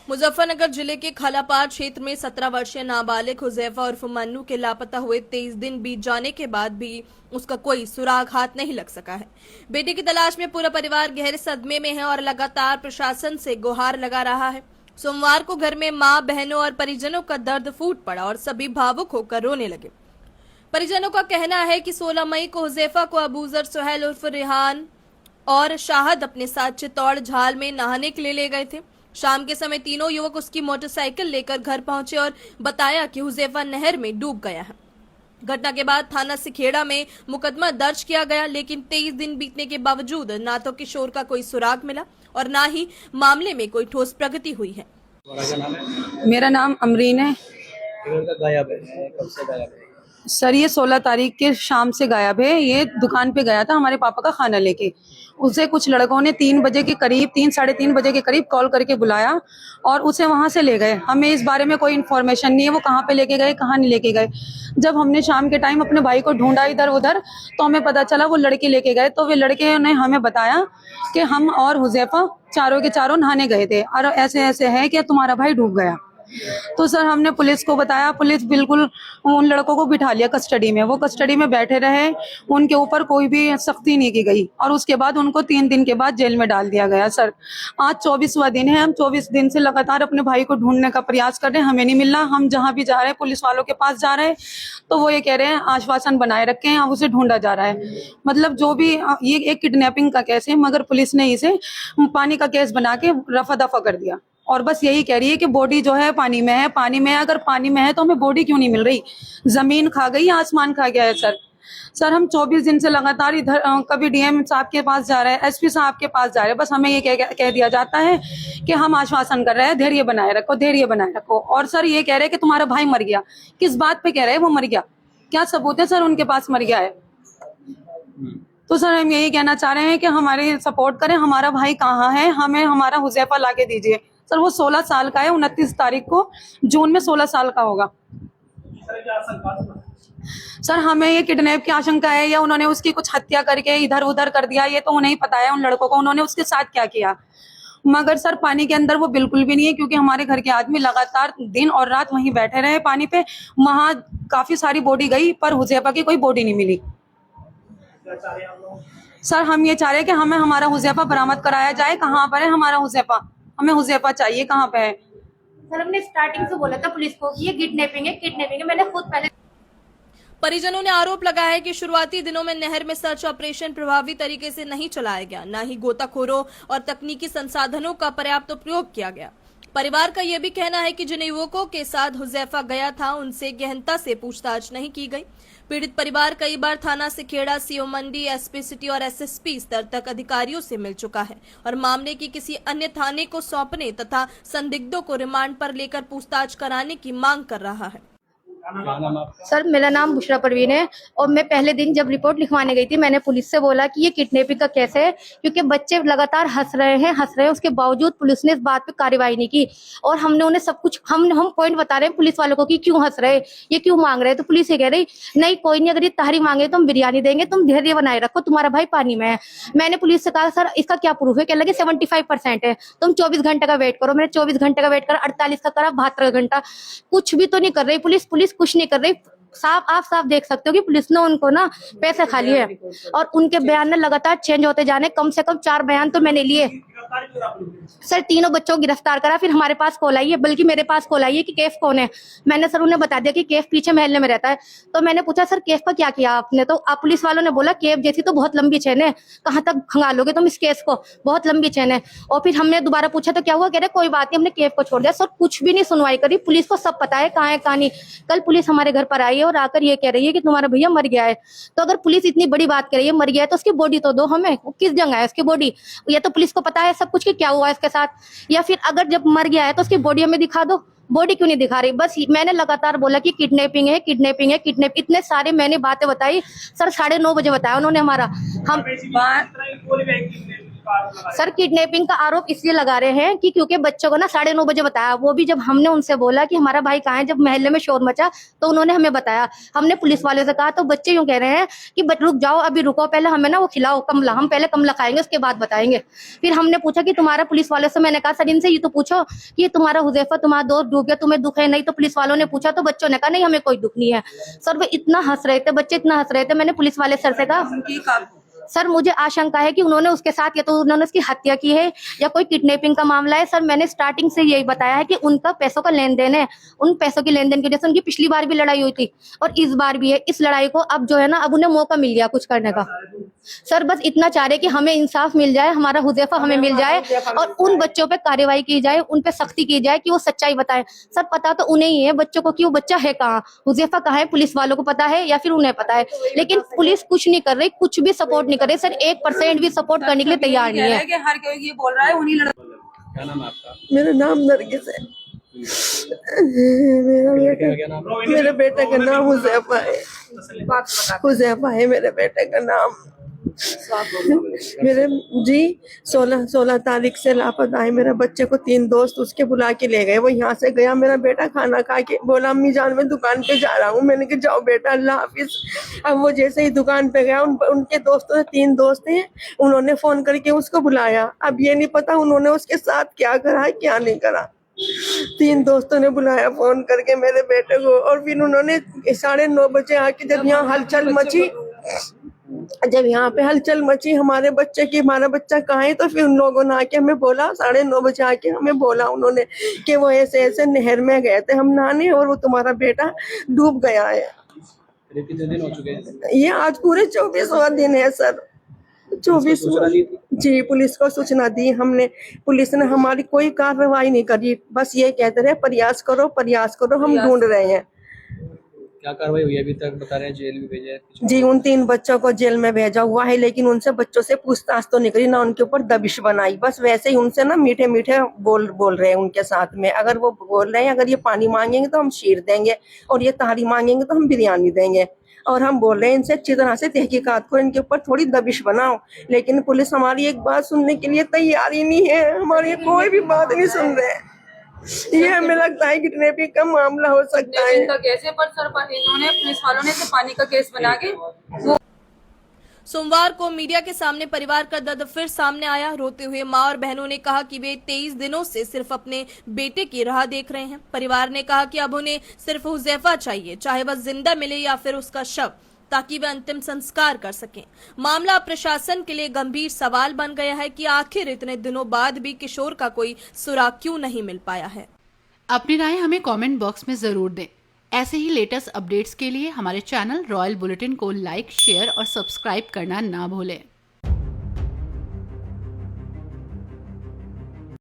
मुजफ्फरनगर जिले के खलापार क्षेत्र में 17 वर्षीय नाबालिग हुजैफा उर्फ मन्नू के लापता हुए 23 दिन बीत जाने के बाद भी उसका कोई सुराग हाथ नहीं लग सका है। बेटे की तलाश में पूरा परिवार गहरे सदमे में है और लगातार प्रशासन से गुहार लगा रहा है। सोमवार को घर में मां, बहनों और परिजनों का दर्द फूट पड़ा और सभी भावुक होकर रोने लगे। परिजनों का कहना है कि 16 मई को हुजैफा को अबूजर सुहैल उर्फ रेहान और शाहद अपने साथ चित्तौड़ झाल में नहाने के लिए ले गए थे। शाम के समय तीनों युवक उसकी मोटरसाइकिल लेकर घर पहुंचे और बताया कि हुजैफा नहर में डूब गया है। घटना के बाद थाना सिखेड़ा में मुकदमा दर्ज किया गया, लेकिन 23 दिन बीतने के बावजूद ना तो किशोर का कोई सुराग मिला और ना ही मामले में कोई ठोस प्रगति हुई है। मेरा नाम अमरीन है। गायब है, कब से गायब है? सर ये 16 तारीख के शाम से गायब है। ये दुकान पे गया था हमारे पापा का खाना लेके। उसे कुछ लड़कों ने 3 बजे के करीब 3-3:30 बजे के करीब कॉल करके बुलाया और उसे वहां से ले गए। हमें इस बारे में कोई इन्फॉर्मेशन नहीं है वो कहाँ पे लेके गए, कहाँ नहीं लेके गए। जब हमने शाम के टाइम अपने भाई को ढूंढा इधर उधर तो हमें पता चला वो लड़के लेके गए। तो वे लड़के ने हमें बताया कि हम और हुजैफा चारों के चारों नहाने गए थे और ऐसे ऐसे है कि तुम्हारा भाई डूब गया। तो सर हमने पुलिस को बताया, पुलिस बिल्कुल उन लड़कों को बिठा लिया कस्टडी में। वो कस्टडी में बैठे रहे, उनके ऊपर कोई भी सख्ती नहीं की गई और उसके बाद उनको 3 दिन के बाद जेल में डाल दिया गया। सर आज 24वां दिन है। हम 24 दिन से लगातार अपने भाई को ढूंढने का प्रयास कर रहे हैं, हमें नहीं मिल रहा। हम जहाँ भी जा रहे हैं पुलिस वालों के पास जा रहे हैं तो वो ये कह रहे हैं आश्वासन बनाए रखे हैं, अब उसे ढूंढा जा रहा है। मतलब जो भी ये एक किडनैपिंग का केस है मगर पुलिस ने इसे पानी का केस बना के रफा दफा कर दिया और बस यही कह रही है कि बॉडी जो है पानी में है, पानी में है। अगर पानी में है तो हमें बॉडी क्यों नहीं मिल रही? जमीन खा गई, आसमान खा गया है। सर हम 24 दिन से लगातार इधर कभी डीएम साहब के पास जा रहे हैं, एसपी साहब के पास जा रहे हैं। बस हमें ये कह दिया जाता है कि हम आश्वासन कर रहे हैं, धैर्य बनाए रखो, धैर्य बनाए रखो। और सर ये कह रहे हैं कि तुम्हारा भाई मर गया। किस बात पे कह रहे हैं वो मर गया? क्या सबूत है सर उनके पास मर गया है? तो सर हम यही कहना चाह रहे हैं कि हमारे सपोर्ट करें, हमारा भाई कहाँ है, हमें हमारा हुजैफा लाके दीजिए। सर वो 16 साल का है, 29 तारीख को जून में 16 साल का होगा। सर हमें ये किडनैप की आशंका है या उन्होंने उसकी कुछ हत्या करके इधर उधर कर दिया, ये तो उन्हें ही पता है उन लड़कों को उन्होंने उसके साथ क्या किया। मगर सर पानी के अंदर वो बिल्कुल भी नहीं है क्योंकि हमारे घर के आदमी लगातार दिन और रात वहीं बैठे रहे पानी पे। वहां काफी सारी बॉडी गई पर हुजैफा की कोई बॉडी नहीं मिली। सर हम ये चाह रहे हैं कि हमें हमारा हुजैफा बरामद कराया जाए। कहाँ पर है हमारा हुजैफा? हमें हुजैफा चाहिए, कहाँ पे है? सर हमने स्टार्टिंग से बोला था पुलिस को कि ये किडनैपिंग है, किडनैपिंग है। मैंने खुद पहले परिजनों ने आरोप लगाया है कि शुरुआती दिनों में नहर में सर्च ऑपरेशन प्रभावी तरीके से नहीं चलाया गया, न ही गोताखोरों और तकनीकी संसाधनों का पर्याप्त प्रयोग किया गया। परिवार का यह भी कहना है कि जिन युवकों के साथ हुजैफा गया था उनसे गहनता से पूछताछ नहीं की गई। पीड़ित परिवार कई बार थाना सिखेड़ा, सीओ मंडी, एसपी सिटी और एसएसपी स्तर तक अधिकारियों से मिल चुका है और मामले की किसी अन्य थाने को सौंपने तथा संदिग्धों को रिमांड पर लेकर पूछताछ कराने की मांग कर रहा है। सर मेरा नाम बुशरा परवीन है और मैं पहले दिन जब रिपोर्ट लिखवाने गई थी मैंने पुलिस से बोला कि ये किडनैपिंग का केस है क्योंकि बच्चे लगातार हंस रहे हैं। उसके बावजूद पुलिस ने इस बात पे कार्रवाई नहीं की और हमने उन्हें सब कुछ हम पॉइंट बता रहे हैं पुलिस वालों को कि क्यों हंस रहे, ये क्यों मांग रहे हैं। तो पुलिस ये कह रही नहीं कोई नहीं, अगर ये तहरी मांगे तो हम बिरयानी देंगे, तुम धैर्य बनाए रखो, तुम्हारा भाई पानी में है। मैंने पुलिस से कहा सर इसका क्या प्रूफ है? कह लगे 75% है, तुम 24 घंटे का वेट करो। मैंने 24 घंटे का वेट करा, 48 का करा, 72 घंटा, कुछ भी तो नहीं कर रही पुलिस कुछ नहीं कर रही। आप साफ देख सकते हो कि पुलिस ने उनको ना पैसे खा लिए और उनके बयान ने लगातार चेंज होते जाने। कम से कम 4 बयान तो मैंने लिए। सर तीनों बच्चों को गिरफ्तार करा, फिर हमारे पास कॉल आई है, बल्कि मेरे पास कॉल आई है कि केफ कौन है। मैंने सर उन्हें बता दिया कि केफ पीछे महल्ले में रहता है। तो मैंने पूछा सर केफ का क्या किया आपने? तो आप पुलिस वालों ने बोला केफ जैसी तो बहुत लंबी चेन है, कहाँ तक खंगालोगे तुम इस केस को, बहुत लंबी चेन है। और फिर हमने दोबारा पूछा तो क्या हुआ? कह रहे कोई बात नहीं, हमने केफ को छोड़ दिया। सर कुछ भी नहीं सुनवाई करी, पुलिस को सब पता है कहाँ है कहाँ नहीं। कल पुलिस हमारे घर पर आई है और आकर ये कह रही है कि तुम्हारा भैया मर गया है। तो अगर पुलिस इतनी बड़ी बात कर रही है मर गया है तो उसकी बॉडी तो दो हमें, वो किस जगह है उसकी बॉडी? ये तो पुलिस को पता है सब कुछ कि क्या हुआ इसके साथ। या फिर अगर जब मर गया है तो उसकी बॉडी हमें दिखा दो, बॉडी क्यों नहीं दिखा रही? बस मैंने लगातार बोला कि किडनैपिंग है, किडनैपिंग है, किडनैप, इतने सारे मैंने बातें बताई। सर 9:30 बजे बताया उन्होंने हमारा। हम सर किडनैपिंग का आरोप इसलिए लगा रहे हैं कि क्योंकि बच्चों को ना 9:30 बजे बताया, वो भी जब हमने उनसे बोला कि हमारा भाई कहाँ है, जब मोहल्ले में शोर मचा तो उन्होंने हमें बताया। हमने पुलिस वाले से कहा तो बच्चे यूं कह रहे हैं कि रुक जाओ, अभी रुको, पहले हमें ना वो खिलाओ कमला, हम पहले कमला खाएंगे उसके बाद बताएंगे। फिर हमने पूछा कि तुम्हारा, पुलिस वाले से मैंने कहा सर इनसे ये तो पूछो कि तुम्हारा हुजैफा, तुम्हारा दोस्त डूब गया, तुम्हें दुख है नहीं? तो पुलिस वालों ने पूछा तो बच्चों ने कहा नहीं हमें कोई दुख नहीं है। सर वे इतना हंस रहे थे, बच्चे इतना हंस रहे थे। मैंने पुलिस वाले सर से कहा सर मुझे आशंका है कि उन्होंने उसके साथ या तो उन्होंने उसकी हत्या की है या कोई किडनैपिंग का मामला है। सर मैंने स्टार्टिंग से यही बताया है कि उनका पैसों का लेन देन है, उन पैसों की लेन देन की वजह से उनकी पिछली बार भी लड़ाई हुई थी और इस बार भी है। इस लड़ाई को अब जो है ना, अब उन्हें मौका मिल गया कुछ करने का। सर बस इतना चाह रहे कि हमें इंसाफ मिल जाए, हमारा हुजैफा हमें मिल जाए और उन बच्चों पे कार्रवाई की जाए, उन पे सख्ती की जाए कि वो सच्चाई बताएं। सर पता तो उन्हें ही है बच्चों को कि वो बच्चा है कहाँ, हुजैफा कहाँ है, पुलिस वालों को पता है या फिर उन्हें पता है, लेकिन पुलिस कुछ नहीं कर रही, कुछ भी सपोर्ट नहीं कर रही। सर 1% भी सपोर्ट करने के लिए तैयार नहीं है। हर कोई ये बोल रहा है उन्हीं क्या नाम है आपका? मेरा नाम नरगिस है। मेरे बेटे का नाम हुजैफा है। हुजैफा है मेरे बेटे का नाम। मेरे जी 16 तारीख से लापता है। मेरे बच्चे को 3 दोस्त उसके बुला के ले गए। वो यहाँ से गया, मेरा बेटा खाना खा के बोला अम्मी जान मैं दुकान पे जा रहा हूँ। मैंने कहा जाओ बेटा, अल्लाह हाफिज। अब वो जैसे ही दुकान पे गया, उनके दोस्तों 3 दोस्त हैं, उन्होंने फोन करके उसको बुलाया। अब ये नहीं पता उन्होंने उसके साथ क्या करा क्या नहीं करा। 3 दोस्तों ने बुलाया फोन करके मेरे बेटे को, और फिर उन्होंने 9:30 बजे आके जब यहाँ हलचल मची हमारे बच्चे की, हमारा बच्चा कहाँ है, तो फिर उन लोगों ने आके हमें बोला, 9:30 बजे आके हमें बोला उन्होंने कि वो ऐसे ऐसे नहर में गए थे हम नहाने और वो तुम्हारा बेटा डूब गया है। कितने दिन हो चुके हैं? ये आज पूरे 24वां दिन है सर। 24 जी, पुलिस को सूचना दी हमने। पुलिस ने हमारी कोई कार्रवाई नहीं करी, बस ये कहते रहे प्रयास करो हम ढूंढ रहे हैं। क्या कार्रवाई हुई अभी तक? बता रहे हैं जेल भी भेजा है जी, उन 3 बच्चों को जेल में भेजा हुआ है, लेकिन उनसे बच्चों से पूछताछ तो नहीं करी, ना उनके ऊपर दबिश बनाई। बस वैसे ही उनसे ना मीठे मीठे बोल रहे हैं उनके साथ में। अगर वो बोल रहे हैं अगर ये पानी मांगेंगे तो हम शीर देंगे और ये तारी मांगेंगे तो हम बिरयानी देंगे। और हम बोल रहे हैं इनसे अच्छी तरह से तहकीकात करो, इनके ऊपर थोड़ी दबिश बनाओ। लेकिन पुलिस हमारी एक बात सुनने के लिए तैयार ही नहीं है, हमारी कोई भी बात नहीं सुन रहे। ये हमें लगता है किडनैपिंग का मामला हो सकता है। कैसे पर सर इन्होंने पुलिस वालों ने पानी का केस बना के सोमवार को मीडिया के सामने परिवार का दर्द फिर सामने आया। रोते हुए मां और बहनों ने कहा कि वे 23 दिनों से सिर्फ अपने बेटे की राह देख रहे हैं। परिवार ने कहा कि अब उन्हें सिर्फ हुजैफा चाहिए, चाहे वह जिंदा मिले या फिर उसका शव, ताकि वे अंतिम संस्कार कर सकें। मामला प्रशासन के लिए गंभीर सवाल बन गया है कि आखिर इतने दिनों बाद भी किशोर का कोई सुराग क्यों नहीं मिल पाया है। अपनी राय हमें कमेंट बॉक्स में जरूर दें। ऐसे ही लेटेस्ट अपडेट्स के लिए हमारे चैनल रॉयल बुलेटिन को लाइक, शेयर और सब्सक्राइब करना ना भूलें।